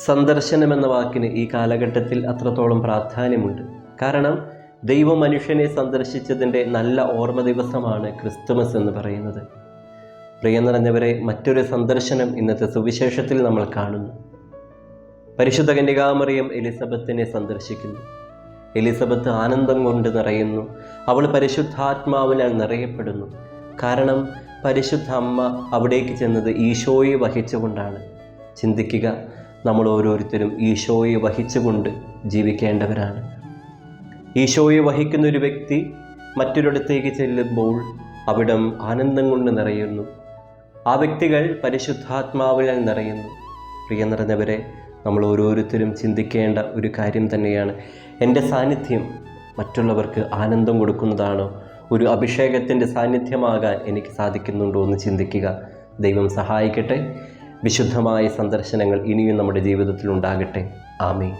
സന്ദർശനം എന്ന വാക്കിന് ഈ കാലഘട്ടത്തിൽ അത്രത്തോളം പ്രാധാന്യമുണ്ട്. കാരണം ദൈവം മനുഷ്യനെ സന്ദർശിച്ചതിൻ്റെ നല്ല ഓർമ്മ ദിവസമാണ് ക്രിസ്തുമസ് എന്ന് പറയുന്നത്. പ്രിയ നിറഞ്ഞവരെ, മറ്റൊരു സന്ദർശനം ഇന്നത്തെ സുവിശേഷത്തിൽ നമ്മൾ കാണുന്നു. പരിശുദ്ധ കന്യകാമറിയം എലിസബത്തിനെ സന്ദർശിക്കുന്നു. എലിസബത്ത് ആനന്ദം കൊണ്ട് നിറയുന്നു. അവൾ പരിശുദ്ധാത്മാവിനാൽ നിറയപ്പെടുന്നു. കാരണം പരിശുദ്ധ അമ്മ അവിടേക്ക് ചെന്നത് ഈശോയെ വഹിച്ചുകൊണ്ടാണ്. ചിന്തിക്കുക, നമ്മൾ ഓരോരുത്തരും ഈശോയെ വഹിച്ചുകൊണ്ട് ജീവിക്കേണ്ടവരാണ്. ഈശോയെ വഹിക്കുന്ന ഒരു വ്യക്തി മറ്റൊരിടത്തേക്ക് ചെല്ലുമ്പോൾ അവിടം ആനന്ദം കൊണ്ട് നിറയുന്നു. ആ വ്യക്തികൾ പരിശുദ്ധാത്മാവിനാൽ നിറയുന്നു. പ്രിയ നിറഞ്ഞവരെ, നമ്മൾ ഓരോരുത്തരും ചിന്തിക്കേണ്ട ഒരു കാര്യം തന്നെയാണ്. എൻ്റെ സാന്നിധ്യം മറ്റുള്ളവർക്ക് ആനന്ദം കൊടുക്കുന്നതാണോ? ഒരു അഭിഷേകത്തിൻ്റെ സാന്നിധ്യമാകാൻ എനിക്ക് സാധിക്കുന്നുണ്ടോ എന്ന് ചിന്തിക്കുക. ദൈവം സഹായിക്കട്ടെ. വിശുദ്ധമായ സന്ദർശനങ്ങൾ ഇനിയും നമ്മുടെ ജീവിതത്തിൽ ഉണ്ടാകട്ടെ. ആമേൻ.